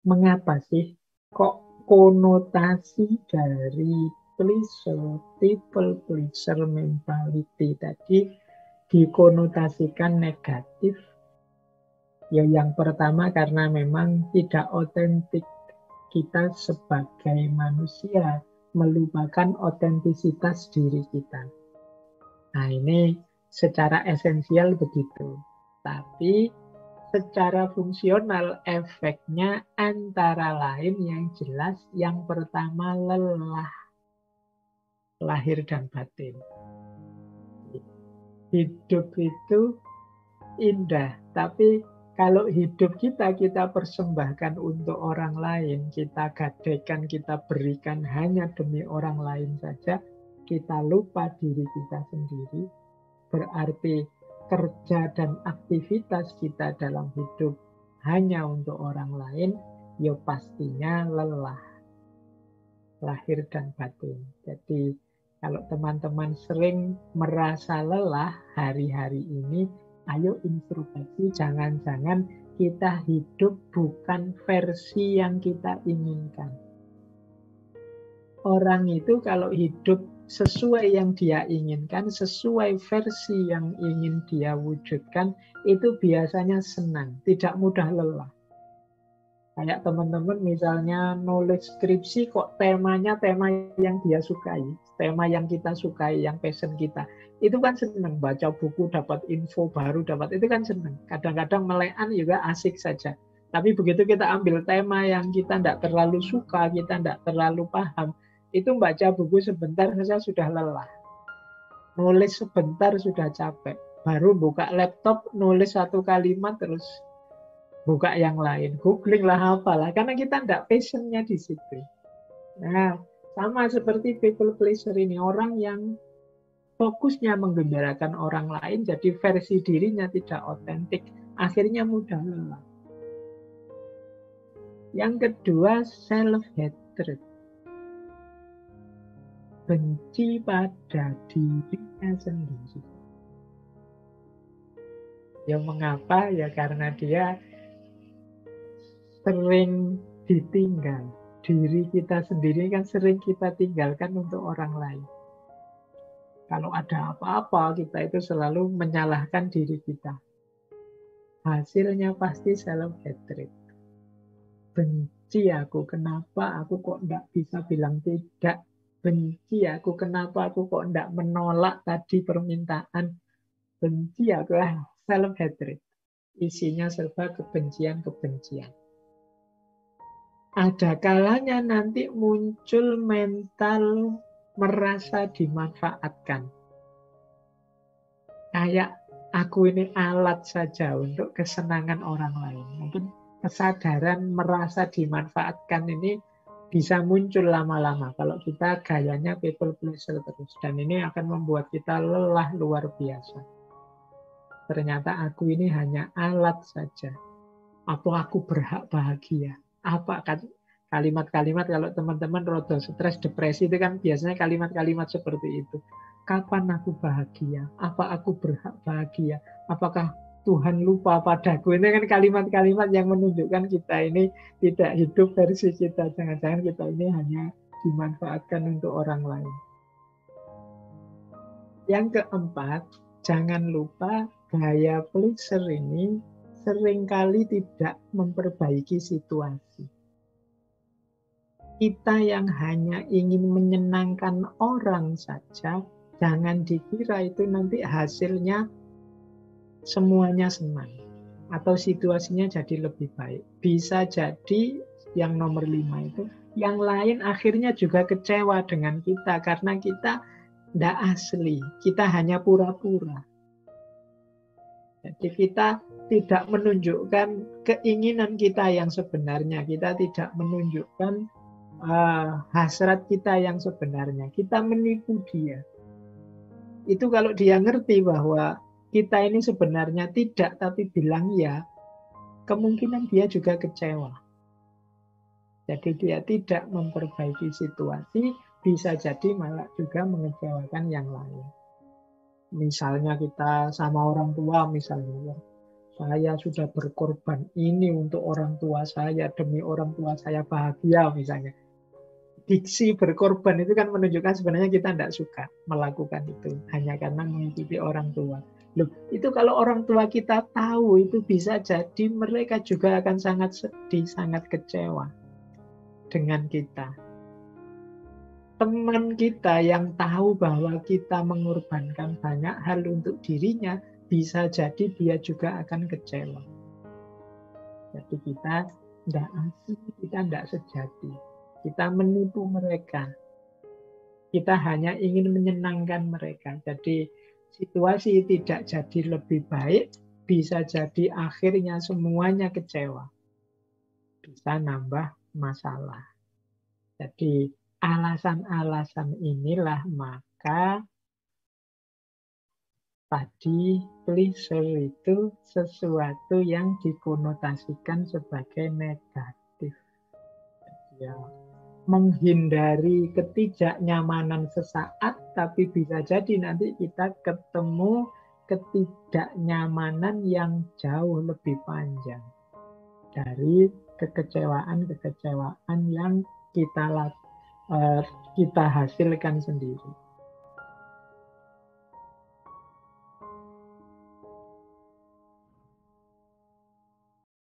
Mengapa sih kok konotasi dari pleasure, people pleaser mentality tadi dikonotasikan negatif? Ya, yang pertama karena memang tidak otentik, kita sebagai manusia melupakan otentisitas diri kita. Nah, ini secara esensial begitu. Tapi secara fungsional efeknya antara lain yang jelas yang pertama lelah lahir dan batin. Hidup itu indah, tapi kalau hidup kita persembahkan untuk orang lain, kita gadaikan, kita berikan hanya demi orang lain saja, kita lupa diri kita sendiri, berarti kerja dan aktivitas kita dalam hidup hanya untuk orang lain, ya pastinya lelah, lahir dan batin. Jadi kalau teman-teman sering merasa lelah hari-hari ini, ayo introspeksi, jangan-jangan kita hidup bukan versi yang kita inginkan. Orang itu kalau hidup sesuai yang dia inginkan, sesuai versi yang ingin dia wujudkan, itu biasanya senang, tidak mudah lelah. Kayak teman-teman misalnya nulis skripsi kok temanya tema yang dia sukai, tema yang kita sukai, yang passion kita. Itu kan senang, baca buku, dapat info baru, itu kan senang. Kadang-kadang melekan juga asik saja. Tapi begitu kita ambil tema yang kita tidak terlalu suka, kita tidak terlalu paham, itu baca buku sebentar saja sudah lelah. Nulis sebentar sudah capek. Baru buka laptop, nulis satu kalimat terus buka yang lain, googling lah apalah, karena kita tidak passionnya di situ. Nah, sama seperti people pleaser ini, orang yang fokusnya menggembirakan orang lain, jadi versi dirinya tidak otentik, akhirnya mudah lelah. Yang kedua, self-hatred. Benci pada dirinya sendiri. Ya mengapa? Ya karena dia sering ditinggal. Diri kita sendiri kan sering kita tinggalkan untuk orang lain. Kalau ada apa-apa, kita itu selalu menyalahkan diri kita. Hasilnya pasti self-hatred. Benci aku, kenapa aku kok tidak bisa bilang tidak. Benci aku, kenapa aku kok tidak menolak tadi permintaan. Benci aku, self-hatred. Isinya serba kebencian-kebencian. Ada kalanya nanti muncul mental merasa dimanfaatkan. Kayak aku ini alat saja untuk kesenangan orang lain. Mungkin kesadaran merasa dimanfaatkan ini bisa muncul lama-lama kalau kita gayanya people pleaser terus. Dan ini akan membuat kita lelah luar biasa. Ternyata aku ini hanya alat saja. Apa aku berhak bahagia? Apa kan kalimat-kalimat kalau teman-teman rodo stres, depresi itu kan biasanya kalimat-kalimat seperti itu. Kapan aku bahagia? Apa aku berhak bahagia? Apakah Tuhan lupa padaku? Ini kan kalimat-kalimat yang menunjukkan kita ini tidak hidup versi kita. Jangan-jangan kita ini hanya dimanfaatkan untuk orang lain. Yang keempat, jangan lupa gaya pleaser ini seringkali tidak memperbaiki situasi. Kita yang hanya ingin menyenangkan orang saja, jangan dikira itu nanti hasilnya semuanya senang atau situasinya jadi lebih baik. Bisa jadi yang nomor 5 itu, yang lain akhirnya juga kecewa dengan kita karena kita tidak asli, kita hanya pura-pura. Jadi kita tidak menunjukkan keinginan kita yang sebenarnya, kita tidak menunjukkan hasrat kita yang sebenarnya. Kita menipu dia. Itu kalau dia ngerti bahwa kita ini sebenarnya tidak, tapi bilang ya, kemungkinan dia juga kecewa. Jadi dia tidak memperbaiki situasi, bisa jadi malah juga mengecewakan yang lain. Misalnya kita sama orang tua misalnya, Saya sudah berkorban ini untuk orang tua saya, demi orang tua saya bahagia misalnya. Diksi berkorban itu kan menunjukkan sebenarnya kita tidak suka melakukan itu hanya karena mengikuti orang tua. Loh, itu kalau orang tua kita tahu itu bisa jadi mereka juga akan sangat sedih, sangat kecewa dengan kita. Teman kita yang tahu bahwa kita mengorbankan banyak hal untuk dirinya, bisa jadi dia juga akan kecewa. Jadi kita tidak asli, kita tidak sejati. Kita menipu mereka. Kita hanya ingin menyenangkan mereka. Jadi situasi tidak jadi lebih baik, bisa jadi akhirnya semuanya kecewa. Bisa nambah masalah. Jadi alasan-alasan inilah maka tadi pleasure itu sesuatu yang dikonotasikan sebagai negatif. Ya, menghindari ketidaknyamanan sesaat, tapi bisa jadi nanti kita ketemu ketidaknyamanan yang jauh lebih panjang dari kekecewaan-kekecewaan yang kita hasilkan sendiri.